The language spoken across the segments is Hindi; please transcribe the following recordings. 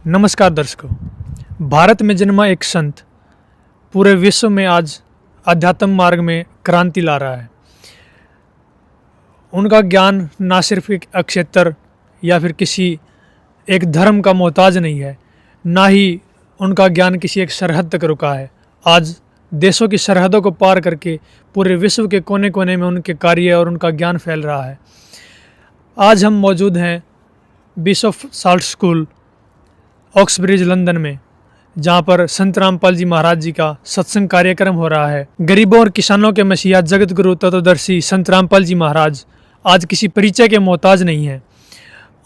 नमस्कार दर्शकों। भारत में जन्मा एक संत पूरे विश्व में आज अध्यात्म मार्ग में क्रांति ला रहा है। उनका ज्ञान ना सिर्फ एक अक्षेत्र या फिर किसी एक धर्म का मोहताज नहीं है, ना ही उनका ज्ञान किसी एक सरहद तक रुका है। आज देशों की सरहदों को पार करके पूरे विश्व के कोने कोने में उनके कार्य और उनका ज्ञान फैल रहा है। आज हम मौजूद हैं bishop salt school Oxbridge London में, जहाँ पर संत रामपाल जी महाराज जी का सत्संग कार्यक्रम हो रहा है। गरीबों और किसानों के मसीहा जगत गुरु तत्वदर्शी संत रामपाल जी महाराज आज किसी परिचय के मोहताज नहीं हैं।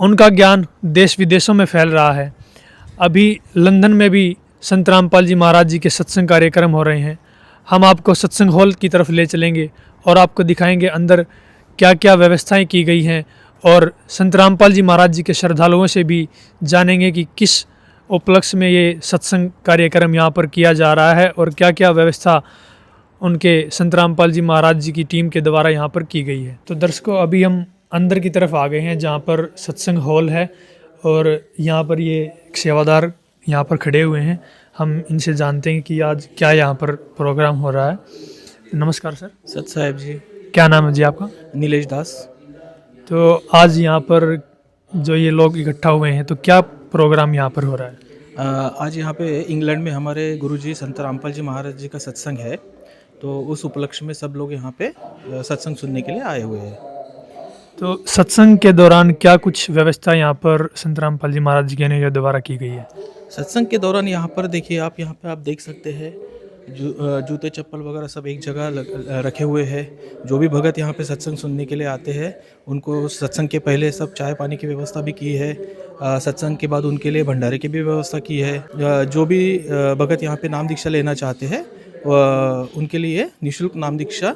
उनका ज्ञान देश विदेशों में फैल रहा है। अभी लंदन में भी संत रामपाल जी महाराज जी के सत्संग कार्यक्रम हो रहे हैं। हम आपको सत्संग हॉल की तरफ ले चलेंगे और आपको दिखाएंगे अंदर क्या क्या व्यवस्थाएं की गई हैं, और संत रामपाल जी महाराज जी के श्रद्धालुओं से भी जानेंगे कि किस उपलक्ष्य में ये सत्संग कार्यक्रम यहाँ पर किया जा रहा है और क्या क्या व्यवस्था उनके संत रामपाल जी महाराज जी की टीम के द्वारा यहाँ पर की गई है। तो दर्शकों, अभी हम अंदर की तरफ आ गए हैं जहाँ पर सत्संग हॉल है, और यहाँ पर ये एक सेवादार यहाँ पर खड़े हुए हैं। हम इनसे जानते हैं कि आज क्या यहाँ पर प्रोग्राम हो रहा है। नमस्कार सर। सत साहेब जी। क्या नाम है जी आपका? नीलेश दास। तो आज यहाँ पर जो ये लोग इकट्ठा हुए हैं, तो क्या प्रोग्राम यहाँ पर हो रहा है? आज यहाँ पे इंग्लैंड में हमारे गुरुजी संत रामपाल जी महाराज जी का सत्संग है, तो उस उपलक्ष्य में सब लोग यहाँ पे सत्संग सुनने के लिए आए हुए हैं। तो सत्संग के दौरान क्या कुछ व्यवस्था यहाँ पर संत रामपाल जी महाराज जी के द्वारा की गई है? सत्संग के दौरान यहाँ पर देखिए, आप देख सकते हैं जूते चप्पल वगैरह सब एक जगह रखे हुए हैं। जो भी भगत यहाँ पे सत्संग सुनने के लिए आते हैं, उनको सत्संग के पहले सब चाय पानी की व्यवस्था भी की है। सत्संग के बाद उनके लिए भंडारे की भी व्यवस्था की है। जो भी भगत यहाँ पे नाम दीक्षा लेना चाहते हैं, उनके लिए निःशुल्क नाम दीक्षा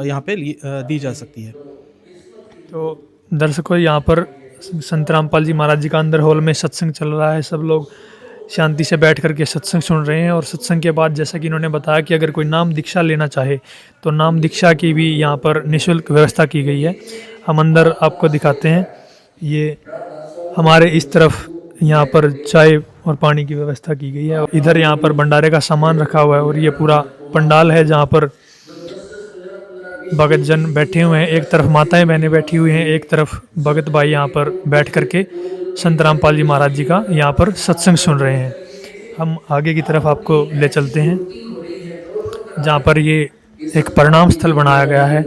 यहाँ पे दी जा सकती है। तो दर्शकों, यहाँ पर संत रामपाल जी महाराज जी का अंदर हॉल में सत्संग चल रहा है। सब लोग शांति से बैठ करके सत्संग सुन रहे हैं, और सत्संग के बाद जैसा कि इन्होंने बताया कि अगर कोई नाम दीक्षा लेना चाहे तो नाम दीक्षा की भी यहाँ पर निःशुल्क व्यवस्था की गई है। हम अंदर आपको दिखाते हैं। ये हमारे इस तरफ यहाँ पर चाय और पानी की व्यवस्था की गई है। इधर यहाँ पर भंडारे का सामान रखा हुआ है, और ये पूरा पंडाल है जहाँ पर भगत जन बैठे हुए हैं। एक तरफ माताएं बहनें बैठी हुई हैं, एक तरफ भगत भाई यहाँ पर बैठ करके संत रामपाल जी महाराज जी का यहाँ पर सत्संग सुन रहे हैं। हम आगे की तरफ आपको ले चलते हैं, जहाँ पर ये एक प्रणाम स्थल बनाया गया है।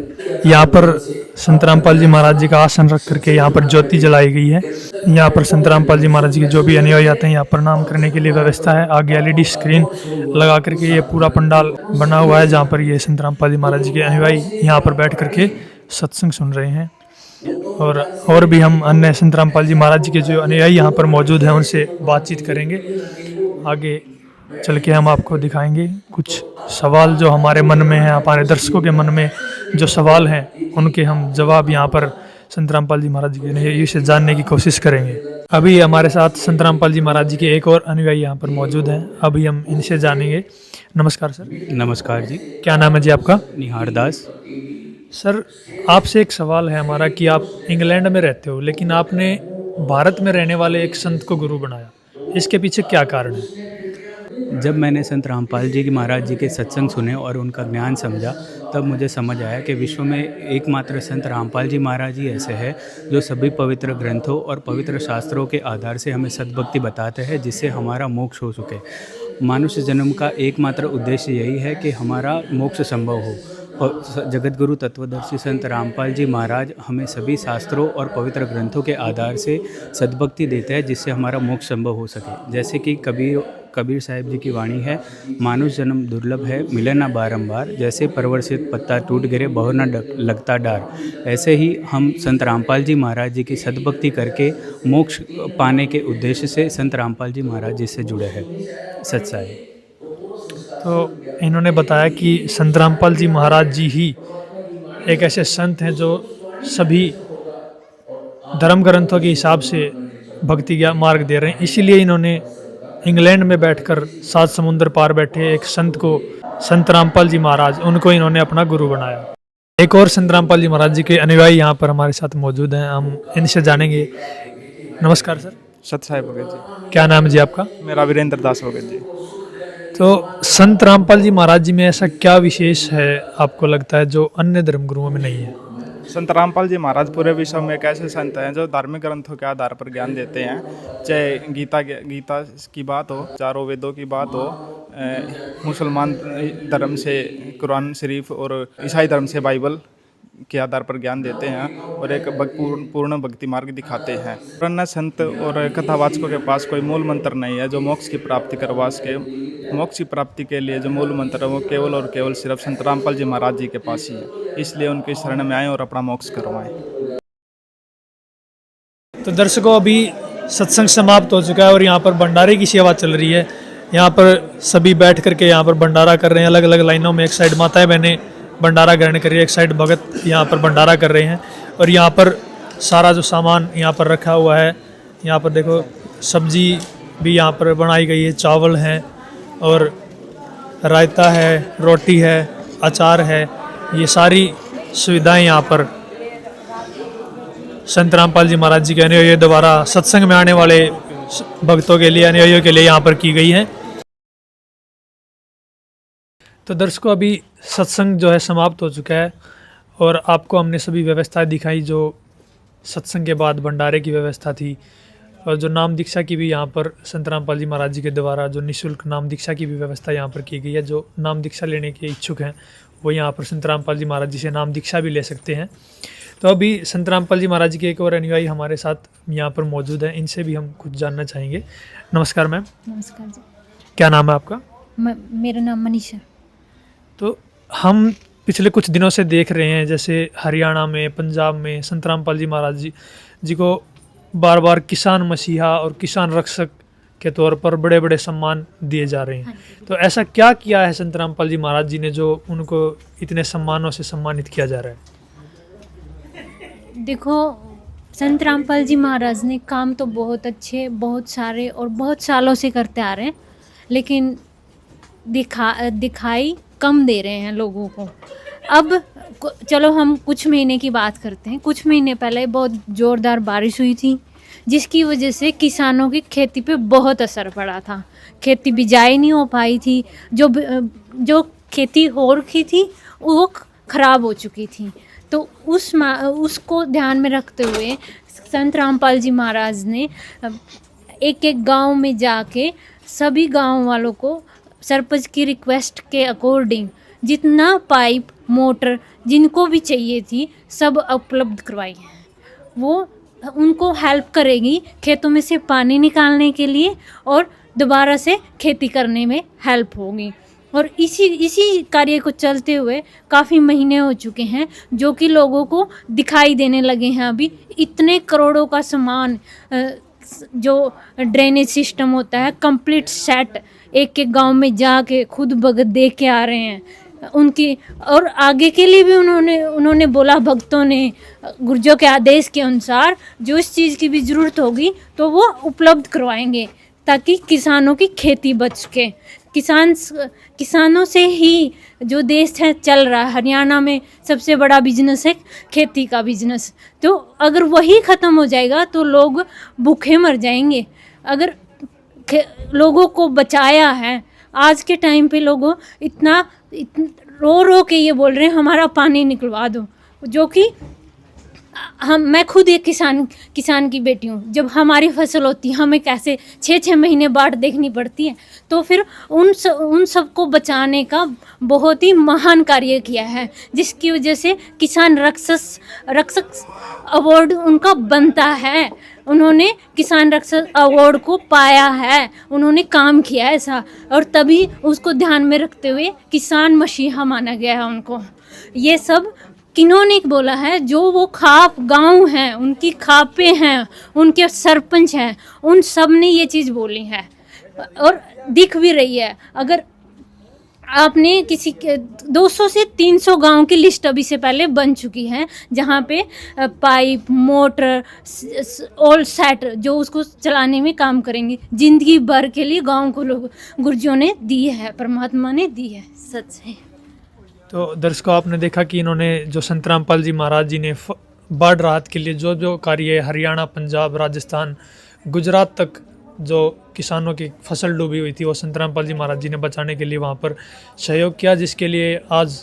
यहाँ पर संत रामपाल जी महाराज जी का आसन रख करके यहाँ पर ज्योति जलाई गई है। यहाँ पर संत रामपाल जी महाराज जी के जो भी अनुयायी आते हैं, यहाँ प्रणाम करने के लिए व्यवस्था है। आगे एलईडी स्क्रीन लगा करके ये पूरा पंडाल बना हुआ है, जहाँ पर ये संत रामपाल जी महाराज जी के अनुयायी यहाँ पर बैठ करके सत्संग सुन रहे हैं। और भी हम अन्य संत रामपाल जी महाराज जी के जो अनुयायी यहाँ पर मौजूद हैं, उनसे बातचीत करेंगे। आगे चल के हम आपको दिखाएंगे कुछ सवाल जो हमारे मन में है, हमारे दर्शकों के मन में जो सवाल हैं, उनके हम जवाब यहाँ पर संत रामपाल जी महाराज जी के अनुयायी से जानने की कोशिश करेंगे। अभी हमारे साथ संत रामपाल जी महाराज जी के एक और अनुयायी यहाँ पर मौजूद हैं। अभी हम इनसे जानेंगे। नमस्कार सर। नमस्कार जी। क्या नाम है जी आपका? निहार दास। सर, आपसे एक सवाल है हमारा कि आप इंग्लैंड में रहते हो, लेकिन आपने भारत में रहने वाले एक संत को गुरु बनाया। इसके पीछे क्या कारण है? जब मैंने संत रामपाल जी की महाराज जी के सत्संग सुने और उनका ज्ञान समझा, तब मुझे समझ आया कि विश्व में एकमात्र संत रामपाल जी महाराज जी ऐसे हैं जो सभी पवित्र ग्रंथों और पवित्र शास्त्रों के आधार से हमें सद्भक्ति बताते हैं, जिससे हमारा मोक्ष हो सके। मनुष्य जन्म का एकमात्र उद्देश्य यही है कि हमारा मोक्ष संभव हो। और जगत गुरु तत्वदर्शी संत रामपाल जी महाराज हमें सभी शास्त्रों और पवित्र ग्रंथों के आधार से सद्भक्ति देते हैं, जिससे हमारा मोक्ष संभव हो सके। जैसे कि कबीर साहिब जी की वाणी है, मानुष जन्म दुर्लभ है, मिले ना बारंबार, जैसे परवर्षित पत्ता टूट गिरे बहु न लगता डार। ऐसे ही हम संत रामपाल जी महाराज जी की सद्भक्ति करके मोक्ष पाने के उद्देश्य से संत रामपाल जी महाराज जी से जुड़े हैं। सत साहिब। तो इन्होंने बताया कि संत रामपाल जी महाराज जी ही एक ऐसे संत हैं जो सभी धर्म ग्रंथों के हिसाब से भक्ति का मार्ग दे रहे हैं। इसीलिए इन्होंने इंग्लैंड में बैठकर 7 समुंदर पार बैठे एक संत को, संत रामपाल जी महाराज, उनको इन्होंने अपना गुरु बनाया। एक और संत रामपाल जी महाराज जी के अनुयायी यहाँ पर हमारे साथ मौजूद हैं। हम इनसे जानेंगे। नमस्कार सर। सत साहिब भगत जी। क्या नाम है जी आपका? मेरा वीरेंद्र दास भगत जी। तो संत रामपाल जी महाराज जी में ऐसा क्या विशेष है आपको लगता है जो अन्य धर्मगुरुओं में नहीं है? संत रामपाल जी महाराज पूरे विश्व में एक ऐसे संत हैं जो धार्मिक ग्रंथों के आधार पर ज्ञान देते हैं। चाहे गीता की बात हो, चारों वेदों की बात हो, मुसलमान धर्म से कुरान शरीफ और ईसाई धर्म से बाइबल के आधार पर ज्ञान देते हैं और एक पूर्ण भक्ति मार्ग दिखाते हैं। अन्य संत और कथावाचकों के पास कोई मूल मंत्र नहीं है जो मोक्ष की प्राप्ति करवा सके। मोक्ष की प्राप्ति के लिए जो मूल मंत्र है वो केवल और केवल सिर्फ संत रामपाल जी महाराज जी के पास ही है। इसलिए उनकी शरण में आएँ और अपना मोक्ष करवाएं। तो दर्शकों, अभी सत्संग समाप्त हो चुका है और यहाँ पर भंडारे की सेवा चल रही है। यहाँ पर सभी बैठ करके यहाँ पर भंडारा कर रहे हैं, अलग अलग लाइनों में। एक साइड माताएं बहनें भंडारा ग्रहण कर रही है, एक साइड भगत यहाँ पर भंडारा कर रहे हैं। और यहाँ पर सारा जो सामान यहाँ पर रखा हुआ है, यहाँ पर देखो सब्जी भी यहाँ पर बनाई गई है, चावल हैं और रायता है, रोटी है, अचार है। ये सारी सुविधाएं यहाँ पर संत रामपाल जी महाराज जी के अनुयायियों द्वारा सत्संग में आने वाले भक्तों के लिए, अनुयायियों के लिए यहाँ पर की गई है। तो दर्शकों, अभी सत्संग जो है समाप्त हो चुका है और आपको हमने सभी व्यवस्थाएं दिखाई जो सत्संग के बाद भंडारे की व्यवस्था थी, और जो नाम दीक्षा की भी यहाँ पर संत रामपाल जी महाराज जी के द्वारा जो निःशुल्क नाम दीक्षा की भी व्यवस्था यहाँ पर की गई है। जो नाम दीक्षा लेने के इच्छुक हैं वो यहाँ पर संत रामपाल जी महाराज जी से नाम दीक्षा भी ले सकते हैं। तो अभी संत रामपाल जी महाराज जी के एक और अनुयायी हमारे साथ यहाँ पर मौजूद हैं, इनसे भी हम कुछ जानना चाहेंगे। नमस्कार मैम। नमस्कार जी। क्या नाम है आपका? मेरा नाम मनीषा। तो हम पिछले कुछ दिनों से देख रहे हैं जैसे हरियाणा में, पंजाब में संत रामपाल जी महाराज जी को बार बार किसान मसीहा और किसान रक्षक के तौर पर बड़े बड़े सम्मान दिए जा रहे हैं। तो ऐसा क्या किया है संत रामपाल जी महाराज जी ने जो उनको इतने सम्मानों से सम्मानित किया जा रहा है? देखो, संत रामपाल जी महाराज ने काम तो बहुत अच्छे, बहुत सारे और बहुत सालों से करते आ रहे हैं, लेकिन दिखाई कम दे रहे हैं लोगों को। अब चलो हम कुछ महीने की बात करते हैं। कुछ महीने पहले बहुत ज़ोरदार बारिश हुई थी, जिसकी वजह से किसानों की खेती पे बहुत असर पड़ा था। खेती बिजाई नहीं हो पाई थी, जो खेती हो रखी थी वो ख़राब हो चुकी थी। तो उसको ध्यान में रखते हुए संत रामपाल जी महाराज ने एक एक गांव में जाके सभी गांव वालों को सरपंच की रिक्वेस्ट के अकॉर्डिंग जितना पाइप मोटर जिनको भी चाहिए थी सब उपलब्ध करवाई है। वो उनको हेल्प करेगी खेतों में से पानी निकालने के लिए और दोबारा से खेती करने में हेल्प होगी। और इसी कार्य को चलते हुए काफ़ी महीने हो चुके हैं, जो कि लोगों को दिखाई देने लगे हैं। अभी इतने करोड़ों का सामान, जो ड्रेनेज सिस्टम होता है कंप्लीट सेट, एक एक गांव में जाके खुद भगत दे के आ रहे हैं उनकी। और आगे के लिए भी उन्होंने बोला, भक्तों ने गुरुजों के आदेश के अनुसार जो इस चीज़ की भी ज़रूरत होगी तो वो उपलब्ध करवाएंगे, ताकि किसानों की खेती बच सके। किसानों से ही जो देश है चल रहा है। हरियाणा में सबसे बड़ा बिजनेस है खेती का बिजनेस। तो अगर वही ख़त्म हो जाएगा तो लोग भूखे मर जाएंगे। अगर लोगों को बचाया है, आज के टाइम पे लोगों इतना रो के ये बोल रहे हैं हमारा पानी निकलवा दो, जो कि मैं खुद एक किसान की बेटी हूँ। जब हमारी फसल होती है हमें कैसे 6-6 महीने बाट देखनी पड़ती है। तो फिर उन सबको बचाने का बहुत ही महान कार्य किया है, जिसकी वजह से किसान रक्षक अवार्ड उनका बनता है। उन्होंने किसान रक्षक अवार्ड को पाया है, उन्होंने काम किया है ऐसा, और तभी उसको ध्यान में रखते हुए किसान मसीहा माना गया है उनको। ये सब किन्होंने बोला है? जो वो खाप गांव हैं, उनकी खापे हैं, उनके सरपंच हैं, उन सब ने ये चीज़ बोली है और दिख भी रही है। अगर आपने किसी के 200 से 300 गांव की लिस्ट अभी से पहले बन चुकी है, जहाँ पे पाइप मोटर ऑल सेट जो उसको चलाने में काम करेंगे। ज़िंदगी भर के लिए गांव को लोग गुरुजियों ने दी है, परमात्मा ने दी है, सच है। तो दर्शकों, आपने देखा कि इन्होंने जो संत रामपाल जी महाराज जी ने बाढ़ राहत के लिए जो कार्य हरियाणा, पंजाब, राजस्थान गुजरात तक जो किसानों की फसल डूबी हुई थी वो संत रामपाल जी महाराज जी ने बचाने के लिए वहाँ पर सहयोग किया, जिसके लिए आज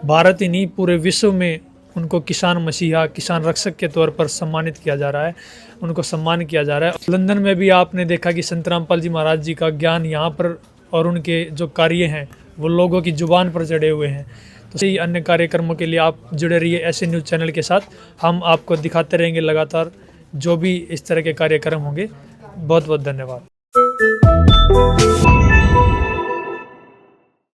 भारत ही नहीं पूरे विश्व में उनको किसान मसीहा, किसान रक्षक के तौर पर सम्मानित किया जा रहा है, उनको सम्मान किया जा रहा है। लंदन में भी आपने देखा कि संत रामपाल जी महाराज जी का ज्ञान यहाँ पर और उनके जो कार्य हैं वो लोगों की जुबान पर चढ़े हुए हैं। तो इसी अन्य कार्यक्रमों के लिए आप जुड़े रहिए ऐसे न्यूज़ चैनल के साथ। हम आपको दिखाते रहेंगे लगातार जो भी इस तरह के कार्यक्रम होंगे। बहुत बहुत धन्यवाद।